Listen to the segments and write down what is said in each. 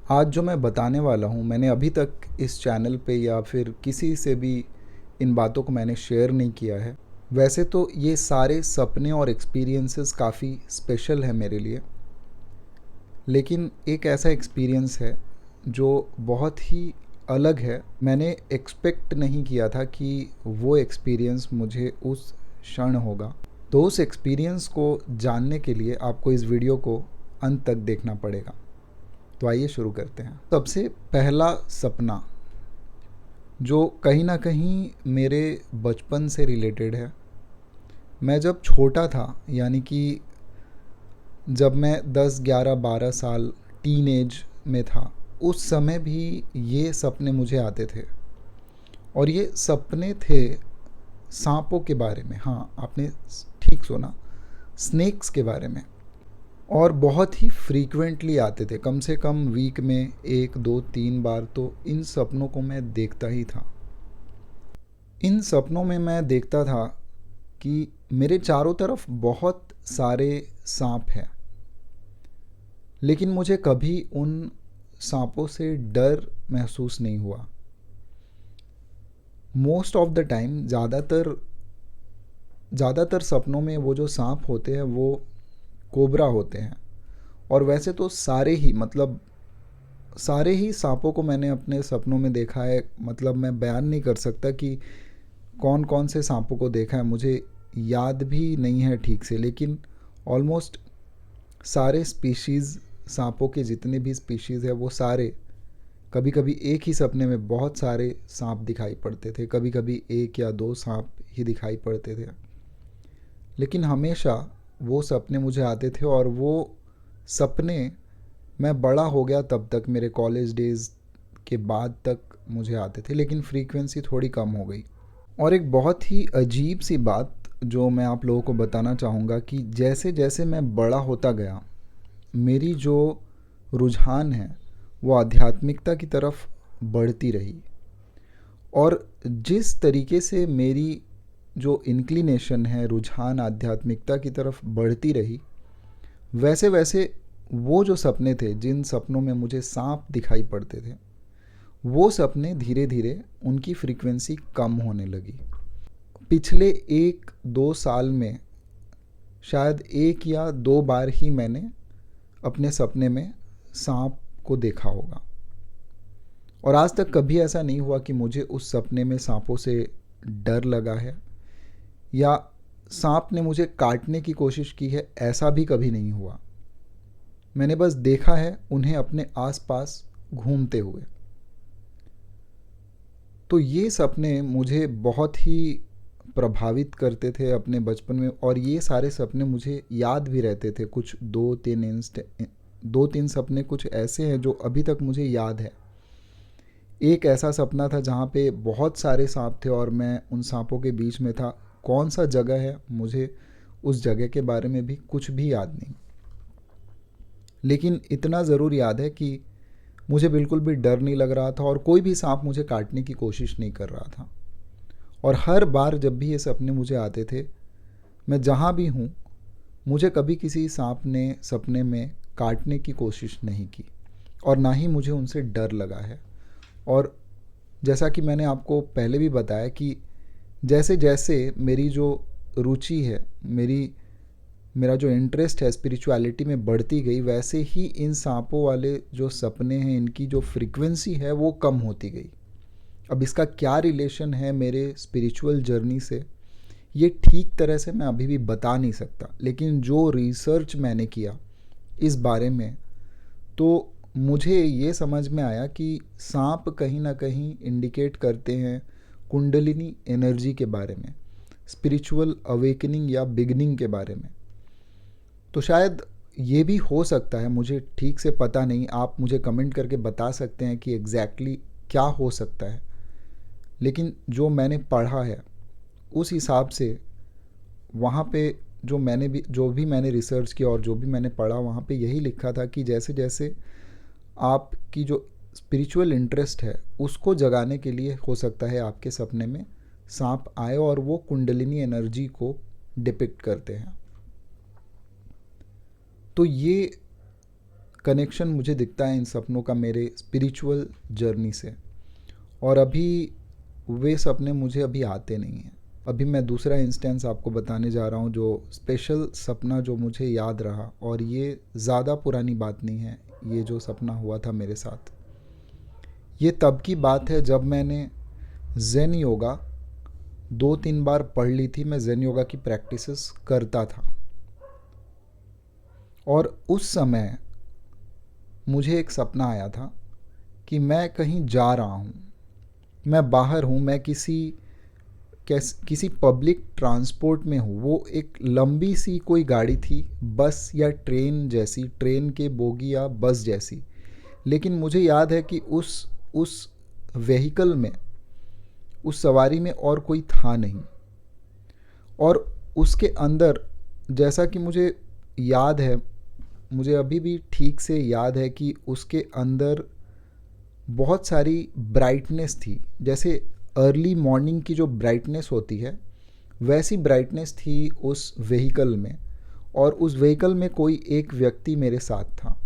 आज जो मैं बताने वाला हूँ, मैंने अभी तक इस चैनल पे या फिर किसी से भी इन बातों को मैंने शेयर नहीं किया है। वैसे तो ये सारे सपने और एक्सपीरियंसेस काफ़ी स्पेशल है मेरे लिए, लेकिन एक ऐसा एक्सपीरियंस है जो बहुत ही अलग है। मैंने एक्सपेक्ट नहीं किया था कि वो एक्सपीरियंस मुझे उस क्षण होगा। तो उस एक्सपीरियंस को जानने के लिए आपको इस वीडियो को अंत तक देखना पड़ेगा। तो आइए शुरू करते हैं। सबसे पहला सपना जो कहीं ना कहीं मेरे बचपन से रिलेटेड है। मैं जब छोटा था, यानी कि जब मैं 10, 11, 12 साल टीन एज में था, उस समय भी ये सपने मुझे आते थे। और ये सपने थे सांपों के बारे में। हाँ, आपने ठीक सुना, स्नेक्स के बारे में। और बहुत ही फ्रीक्वेंटली आते थे, कम से कम वीक में 1, 2, 3 बार तो इन सपनों को मैं देखता ही था। इन सपनों में मैं देखता था कि मेरे चारों तरफ बहुत सारे सांप हैं, लेकिन मुझे कभी उन सांपों से डर महसूस नहीं हुआ। मोस्ट ऑफ द टाइम, ज़्यादातर सपनों में वो जो सांप होते हैं वो कोबरा होते हैं। और वैसे तो सारे ही सांपों को मैंने अपने सपनों में देखा है। मतलब मैं बयान नहीं कर सकता कि कौन कौन से सांपों को देखा है, मुझे याद भी नहीं है ठीक से, लेकिन ऑलमोस्ट सारे स्पीशीज़, सांपों के जितने भी स्पीशीज़ है वो सारे कभी कभी एक ही सपने में बहुत सारे सांप दिखाई पड़ते थे, कभी कभी 1 या 2 सांप ही दिखाई पड़ते थे। लेकिन हमेशा वो सपने मुझे आते थे, और वो सपने मैं बड़ा हो गया तब तक, मेरे कॉलेज डेज़ के बाद तक मुझे आते थे, लेकिन फ्रीक्वेंसी थोड़ी कम हो गई। और एक बहुत ही अजीब सी बात जो मैं आप लोगों को बताना चाहूँगा कि जैसे जैसे मैं बड़ा होता गया, मेरी जो रुझान है वो आध्यात्मिकता की तरफ बढ़ती रही। और जिस तरीके से मेरी जो इंक्लिनेशन है, रुझान आध्यात्मिकता की तरफ बढ़ती रही, वैसे वैसे वो जो सपने थे, जिन सपनों में मुझे सांप दिखाई पड़ते थे, वो सपने धीरे धीरे उनकी फ्रीक्वेंसी कम होने लगी। पिछले 1, 2 साल में शायद 1 या 2 बार ही मैंने अपने सपने में सांप को देखा होगा। और आज तक कभी ऐसा नहीं हुआ कि मुझे उस सपने में सांपों से डर लगा है, या सांप ने मुझे काटने की कोशिश की है, ऐसा भी कभी नहीं हुआ। मैंने बस देखा है उन्हें अपने आसपास घूमते हुए। तो ये सपने मुझे बहुत ही प्रभावित करते थे अपने बचपन में, और ये सारे सपने मुझे याद भी रहते थे। कुछ 2, 3 सपने कुछ ऐसे हैं जो अभी तक मुझे याद है। एक ऐसा सपना था जहाँ पे बहुत सारे सांप थे और मैं उन सांपों के बीच में था। कौन सा जगह है, मुझे उस जगह के बारे में भी कुछ भी याद नहीं, लेकिन इतना ज़रूर याद है कि मुझे बिल्कुल भी डर नहीं लग रहा था, और कोई भी सांप मुझे काटने की कोशिश नहीं कर रहा था। और हर बार जब भी ये सपने मुझे आते थे, मैं जहाँ भी हूँ, मुझे कभी किसी सांप ने सपने में काटने की कोशिश नहीं की, और ना ही मुझे उनसे डर लगा है। और जैसा कि मैंने आपको पहले भी बताया कि जैसे जैसे मेरी जो रुचि है, मेरा जो इंटरेस्ट है स्पिरिचुअलिटी में बढ़ती गई, वैसे ही इन सांपों वाले जो सपने हैं, इनकी जो फ्रीक्वेंसी है वो कम होती गई। अब इसका क्या रिलेशन है मेरे स्पिरिचुअल जर्नी से, ये ठीक तरह से मैं अभी भी बता नहीं सकता, लेकिन जो रिसर्च मैंने किया इस बारे में, तो मुझे ये समझ में आया कि सांप कहीं ना कहीं इंडिकेट करते हैं कुंडलिनी एनर्जी के बारे में, स्पिरिचुअल अवेकनिंग या बिगनिंग के बारे में। तो शायद ये भी हो सकता है, मुझे ठीक से पता नहीं, आप मुझे कमेंट करके बता सकते हैं कि एग्जैक्टली क्या हो सकता है। लेकिन जो मैंने पढ़ा है उस हिसाब से, वहाँ पे जो भी मैंने रिसर्च किया और जो भी मैंने पढ़ा, वहाँ पे यही लिखा था कि जैसे जैसे आपकी जो स्पिरिचुअल इंटरेस्ट है उसको जगाने के लिए हो सकता है आपके सपने में सांप आए, और वो कुंडलिनी एनर्जी को डिपिक्ट करते हैं। तो ये कनेक्शन मुझे दिखता है इन सपनों का मेरे स्पिरिचुअल जर्नी से। और अभी वे सपने मुझे अभी आते नहीं हैं। अभी मैं दूसरा इंस्टेंस आपको बताने जा रहा हूँ, जो स्पेशल सपना जो मुझे याद रहा, और ये ज़्यादा पुरानी बात नहीं है। ये जो सपना हुआ था मेरे साथ, ये तब की बात है जब मैंने ज़ेन योगा 2-3 बार पढ़ ली थी। मैं ज़ेन योगा की प्रैक्टिसेस करता था, और उस समय मुझे एक सपना आया था कि मैं कहीं जा रहा हूँ, मैं बाहर हूँ, मैं किसी पब्लिक ट्रांसपोर्ट में हूँ। वो एक लंबी सी कोई गाड़ी थी, बस या ट्रेन जैसी, ट्रेन के बोगी या बस जैसी। लेकिन मुझे याद है कि उस व्हीकल में, उस सवारी में और कोई था नहीं। और उसके अंदर, जैसा कि मुझे याद है, मुझे अभी भी ठीक से याद है कि उसके अंदर बहुत सारी ब्राइटनेस थी। जैसे अर्ली मॉर्निंग की जो ब्राइटनेस होती है, वैसी ब्राइटनेस थी उस व्हीकल में। और उस व्हीकल में कोई एक व्यक्ति मेरे साथ था,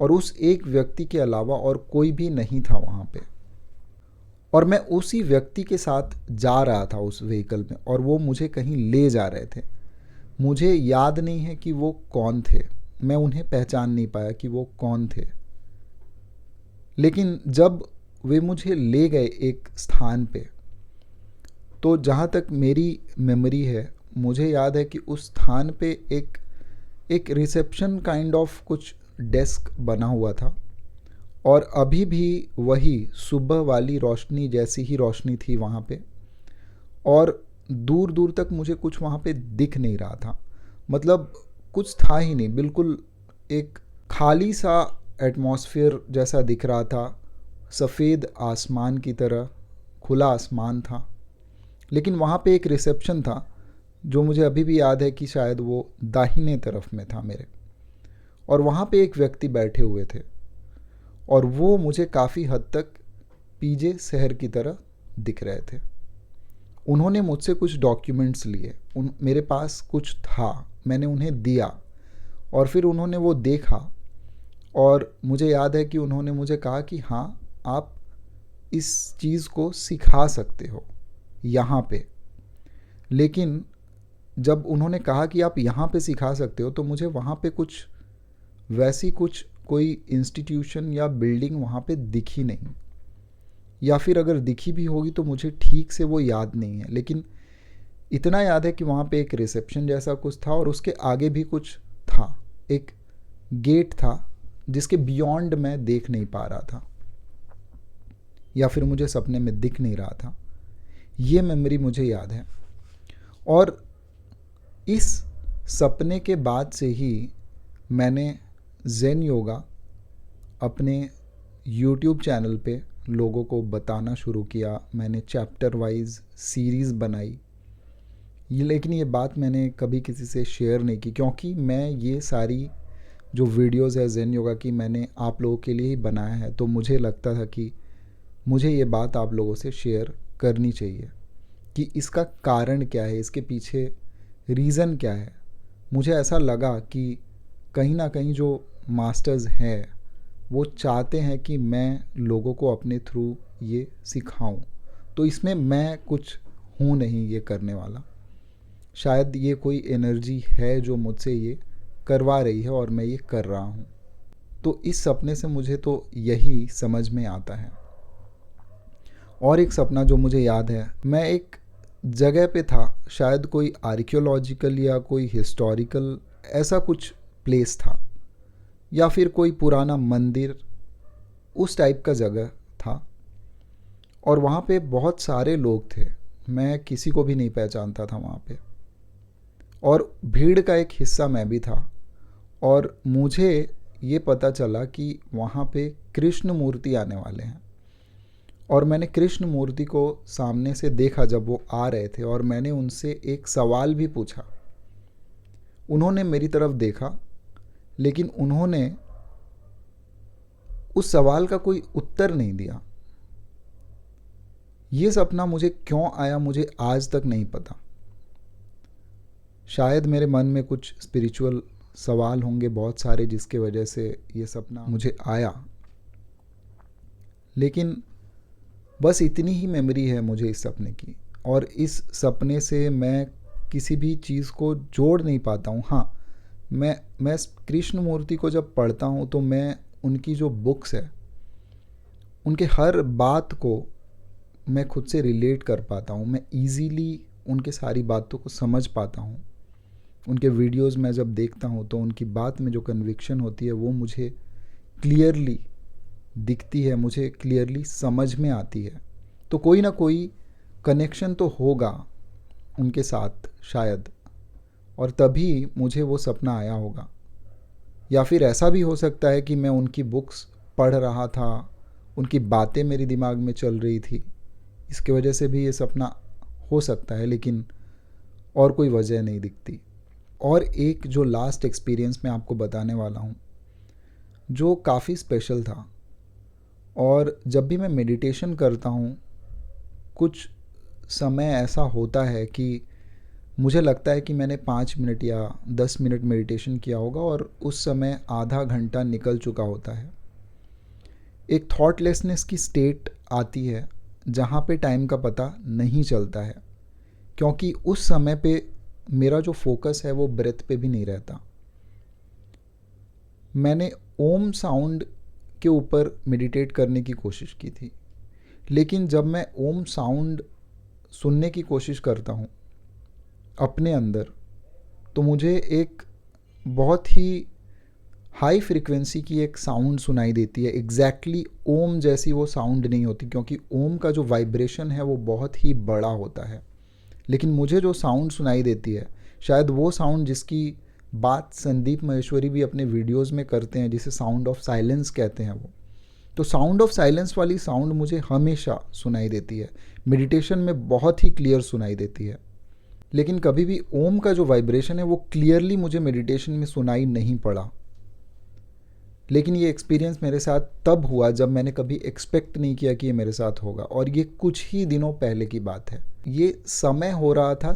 और उस एक व्यक्ति के अलावा और कोई भी नहीं था वहाँ पे। और मैं उसी व्यक्ति के साथ जा रहा था उस व्हीकल में, और वो मुझे कहीं ले जा रहे थे। मुझे याद नहीं है कि वो कौन थे, मैं उन्हें पहचान नहीं पाया कि वो कौन थे। लेकिन जब वे मुझे ले गए एक स्थान पे, तो जहाँ तक मेरी मेमोरी है, मुझे याद है कि उस स्थान पे एक रिसेप्शन काइंड ऑफ कुछ डेस्क बना हुआ था, और अभी भी वही सुबह वाली रोशनी जैसी ही रोशनी थी वहाँ पे। और दूर दूर तक मुझे कुछ वहाँ पे दिख नहीं रहा था, मतलब कुछ था ही नहीं, बिल्कुल एक खाली सा एटमॉस्फेयर जैसा दिख रहा था, सफ़ेद आसमान की तरह, खुला आसमान था। लेकिन वहाँ पे एक रिसेप्शन था, जो मुझे अभी भी याद है कि शायद वो दाहिने तरफ में था मेरे। और वहाँ पे एक व्यक्ति बैठे हुए थे, और वो मुझे काफ़ी हद तक पीजे शहर की तरह दिख रहे थे। उन्होंने मुझसे कुछ डॉक्यूमेंट्स लिए, मेरे पास कुछ था, मैंने उन्हें दिया, और फिर उन्होंने वो देखा। और मुझे याद है कि उन्होंने मुझे कहा कि हाँ, आप इस चीज़ को सिखा सकते हो यहाँ पे। लेकिन जब उन्होंने कहा कि आप यहाँ पे सिखा सकते हो, तो मुझे वहाँ पे कुछ कोई इंस्टीट्यूशन या बिल्डिंग वहाँ पे दिखी नहीं, या फिर अगर दिखी भी होगी तो मुझे ठीक से वो याद नहीं है। लेकिन इतना याद है कि वहाँ पे एक रिसेप्शन जैसा कुछ था, और उसके आगे भी कुछ था, एक गेट था जिसके बियॉन्ड मैं देख नहीं पा रहा था, या फिर मुझे सपने में दिख नहीं रहा था। ये मेमोरी मुझे याद है। और इस सपने के बाद से ही मैंने ज़ेन योगा अपने YouTube चैनल पे लोगों को बताना शुरू किया। मैंने चैप्टर वाइज सीरीज़ बनाई। लेकिन ये बात मैंने कभी किसी से शेयर नहीं की, क्योंकि मैं ये सारी जो वीडियोज़ है ज़ेन योगा की, मैंने आप लोगों के लिए ही बनाया है। तो मुझे लगता था कि मुझे ये बात आप लोगों से शेयर करनी चाहिए कि इसका कारण क्या है, इसके पीछे रीज़न क्या है। मुझे ऐसा लगा कि कहीं ना कहीं जो मास्टर्स हैं, वो चाहते हैं कि मैं लोगों को अपने थ्रू ये सिखाऊं। तो इसमें मैं कुछ हूँ नहीं ये करने वाला। शायद ये कोई एनर्जी है जो मुझसे ये करवा रही है, और मैं ये कर रहा हूँ। तो इस सपने से मुझे तो यही समझ में आता है। और एक सपना जो मुझे याद है, मैं एक जगह पे था, शायद कोई आर्कियोलॉजिकल या कोई हिस्टोरिकल ऐसा कुछ प्लेस था, या फिर कोई पुराना मंदिर, उस टाइप का जगह था। और वहाँ पे बहुत सारे लोग थे, मैं किसी को भी नहीं पहचानता था वहाँ पे। और भीड़ का एक हिस्सा मैं भी था। और मुझे ये पता चला कि वहाँ पे कृष्ण मूर्ति आने वाले हैं। और मैंने कृष्ण मूर्ति को सामने से देखा जब वो आ रहे थे, और मैंने उनसे एक सवाल भी पूछा। उन्होंने मेरी तरफ देखा, लेकिन उन्होंने उस सवाल का कोई उत्तर नहीं दिया। ये सपना मुझे क्यों आया, मुझे आज तक नहीं पता। शायद मेरे मन में कुछ स्पिरिचुअल सवाल होंगे बहुत सारे जिसके वजह से ये सपना मुझे आया, लेकिन बस इतनी ही मेमोरी है मुझे इस सपने की। और इस सपने से मैं किसी भी चीज़ को जोड़ नहीं पाता हूँ। हाँ, मैं कृष्ण मूर्ति को जब पढ़ता हूँ तो मैं उनकी जो बुक्स है उनके हर बात को मैं खुद से रिलेट कर पाता हूँ। मैं इजीली उनके सारी बातों को समझ पाता हूँ। उनके वीडियोस मैं जब देखता हूँ तो उनकी बात में जो कन्विक्शन होती है वो मुझे क्लियरली दिखती है, मुझे क्लियरली समझ में आती है। तो कोई ना कोई कनेक्शन तो होगा उनके साथ शायद, और तभी मुझे वो सपना आया होगा। या फिर ऐसा भी हो सकता है कि मैं उनकी बुक्स पढ़ रहा था, उनकी बातें मेरे दिमाग में चल रही थी, इसके वजह से भी ये सपना हो सकता है, लेकिन और कोई वजह नहीं दिखती। और एक जो लास्ट एक्सपीरियंस मैं आपको बताने वाला हूँ जो काफ़ी स्पेशल था। और जब भी मैं मेडिटेशन करता हूँ कुछ समय ऐसा होता है कि मुझे लगता है कि मैंने 5 मिनट या 10 मिनट मेडिटेशन किया होगा और उस समय आधा घंटा निकल चुका होता है। एक थॉटलेसनेस की स्टेट आती है जहाँ पे टाइम का पता नहीं चलता है, क्योंकि उस समय पे मेरा जो फोकस है वो ब्रेथ पे भी नहीं रहता। मैंने ओम साउंड के ऊपर मेडिटेट करने की कोशिश की थी, लेकिन जब मैं ओम साउंड सुनने की कोशिश करता हूँ अपने अंदर, तो मुझे एक बहुत ही हाई फ्रीक्वेंसी की एक साउंड सुनाई देती है। एग्जैक्टली ओम जैसी वो साउंड नहीं होती, क्योंकि ओम का जो वाइब्रेशन है वो बहुत ही बड़ा होता है। लेकिन मुझे जो साउंड सुनाई देती है, शायद वो साउंड जिसकी बात संदीप महेश्वरी भी अपने वीडियोस में करते हैं, जिसे साउंड ऑफ साइलेंस कहते हैं वो। तो साउंड ऑफ साइलेंस वाली साउंड मुझे हमेशा सुनाई देती है, मेडिटेशन में बहुत ही क्लियर सुनाई देती है। लेकिन कभी भी ओम का जो वाइब्रेशन है वो क्लियरली मुझे मेडिटेशन में सुनाई नहीं पड़ा। लेकिन ये एक्सपीरियंस मेरे साथ तब हुआ जब मैंने कभी एक्सपेक्ट नहीं किया कि ये मेरे साथ होगा, और ये कुछ ही दिनों पहले की बात है। ये समय हो रहा था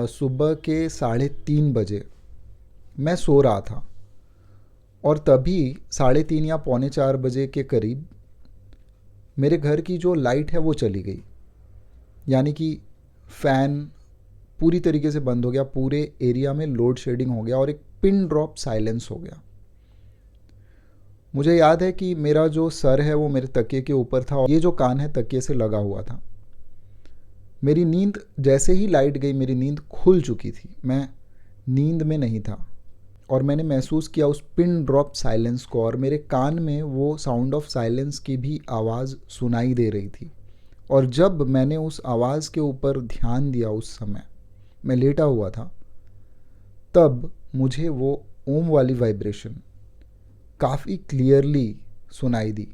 सुबह के 3:30 बजे। मैं सो रहा था और तभी 3:30 या 3:45 बजे के करीब मेरे घर की जो लाइट है वो चली गई। यानी कि फ़ैन पूरी तरीके से बंद हो गया, पूरे एरिया में लोड शेडिंग हो गया और एक पिन ड्रॉप साइलेंस हो गया। मुझे याद है कि मेरा जो सर है वो मेरे तकिए के ऊपर था और ये जो कान है तकिए से लगा हुआ था। मेरी नींद जैसे ही लाइट गई, मेरी नींद खुल चुकी थी, मैं नींद में नहीं था। और मैंने महसूस किया उस पिन ड्रॉप साइलेंस को, और मेरे कान में वो साउंड ऑफ साइलेंस की भी आवाज़ सुनाई दे रही थी। और जब मैंने उस आवाज़ के ऊपर ध्यान दिया, उस समय मैं लेटा हुआ था, तब मुझे वो ओम वाली वाइब्रेशन काफ़ी क्लियरली सुनाई दी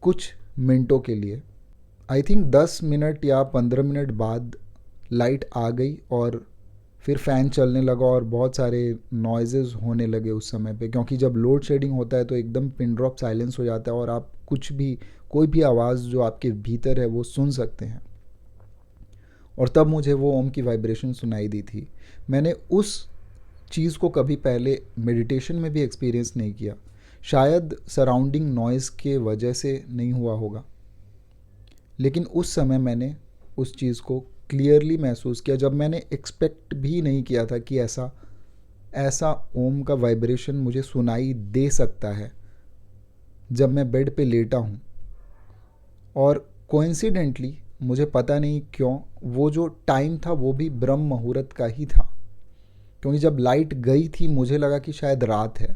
कुछ मिनटों के लिए। आई थिंक 10 मिनट या 15 मिनट बाद लाइट आ गई और फिर फ़ैन चलने लगा और बहुत सारे नॉइज़ेस होने लगे उस समय पे, क्योंकि जब लोड शेडिंग होता है तो एकदम पिन ड्रॉप साइलेंस हो जाता है और आप कुछ भी, कोई भी आवाज़ जो आपके भीतर है वो सुन सकते हैं। और तब मुझे वो ओम की वाइब्रेशन सुनाई दी थी। मैंने उस चीज़ को कभी पहले मेडिटेशन में भी एक्सपीरियंस नहीं किया। शायद सराउंडिंग नॉइज़ के वजह से नहीं हुआ होगा, लेकिन उस समय मैंने उस चीज़ को क्लियरली महसूस किया, जब मैंने एक्सपेक्ट भी नहीं किया था कि ऐसा ओम का वाइब्रेशन मुझे सुनाई दे सकता है जब मैं बेड पे लेटा हूँ। और कोइंसिडेंटली मुझे पता नहीं क्यों वो जो टाइम था वो भी ब्रह्म मुहूर्त का ही था, क्योंकि जब लाइट गई थी मुझे लगा कि शायद रात है,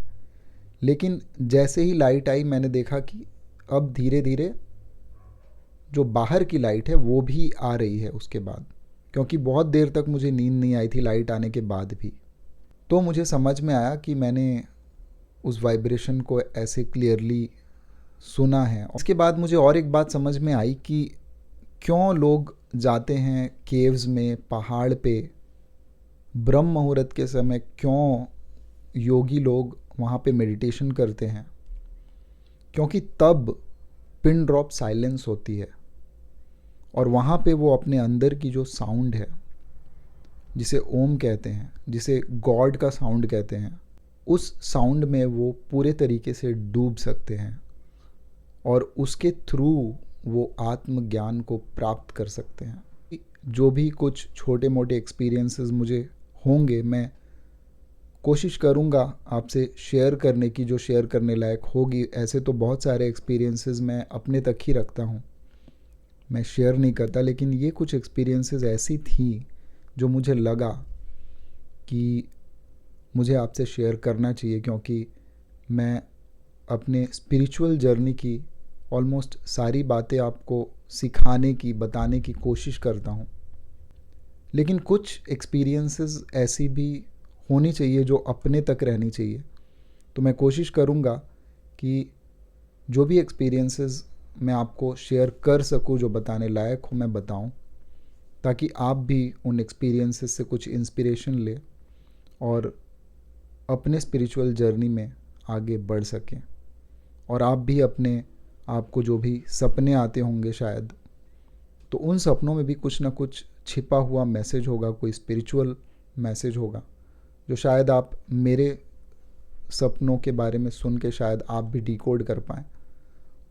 लेकिन जैसे ही लाइट आई मैंने देखा कि अब धीरे धीरे जो बाहर की लाइट है वो भी आ रही है उसके बाद, क्योंकि बहुत देर तक मुझे नींद नहीं आई थी लाइट आने के बाद भी। तो मुझे समझ में आया कि मैंने उस वाइब्रेशन को ऐसे क्लियरली सुना है। इसके बाद मुझे और एक बात समझ में आई कि क्यों लोग जाते हैं केव्स में, पहाड़ पे ब्रह्म मुहूर्त के समय, क्यों योगी लोग वहाँ पे मेडिटेशन करते हैं, क्योंकि तब पिन ड्रॉप साइलेंस होती है और वहाँ पे वो अपने अंदर की जो साउंड है, जिसे ओम कहते हैं, जिसे गॉड का साउंड कहते हैं, उस साउंड में वो पूरे तरीके से डूब सकते हैं और उसके थ्रू वो आत्मज्ञान को प्राप्त कर सकते हैं। जो भी कुछ छोटे मोटे एक्सपीरियंसेस मुझे होंगे, मैं कोशिश करूँगा आपसे शेयर करने की, जो शेयर करने लायक होगी। ऐसे तो बहुत सारे एक्सपीरियंसेस मैं अपने तक ही रखता हूँ, मैं शेयर नहीं करता, लेकिन ये कुछ एक्सपीरियंसेस ऐसी थी जो मुझे लगा कि मुझे आपसे शेयर करना चाहिए, क्योंकि मैं अपने स्पिरिचुअल जर्नी की ऑलमोस्ट सारी बातें आपको सिखाने की, बताने की कोशिश करता हूँ। लेकिन कुछ एक्सपीरियंसेस ऐसी भी होनी चाहिए जो अपने तक रहनी चाहिए। तो मैं कोशिश करूँगा कि जो भी एक्सपीरियंसेस मैं आपको शेयर कर सकूँ, जो बताने लायक हो, मैं बताऊँ, ताकि आप भी उन एक्सपीरियंसेस से कुछ इंस्पिरेशन लें और अपने स्पिरिचुअल जर्नी में आगे बढ़ सकें। और आप भी अपने आपको जो भी सपने आते होंगे शायद, तो उन सपनों में भी कुछ ना कुछ छिपा हुआ मैसेज होगा, कोई स्पिरिचुअल मैसेज होगा, जो शायद आप मेरे सपनों के बारे में सुन के शायद आप भी डिकोड कर पाएँ।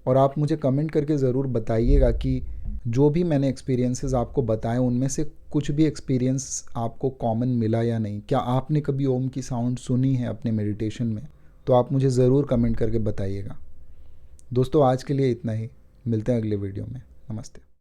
और आप मुझे कमेंट करके ज़रूर बताइएगा कि जो भी मैंने एक्सपीरियंसेस आपको बताए, उनमें से कुछ भी एक्सपीरियंस आपको कॉमन मिला या नहीं। क्या आपने कभी ओम की साउंड सुनी है अपने मेडिटेशन में? तो आप मुझे ज़रूर कमेंट करके बताइएगा। दोस्तों, आज के लिए इतना ही। मिलते हैं अगले वीडियो में। नमस्ते।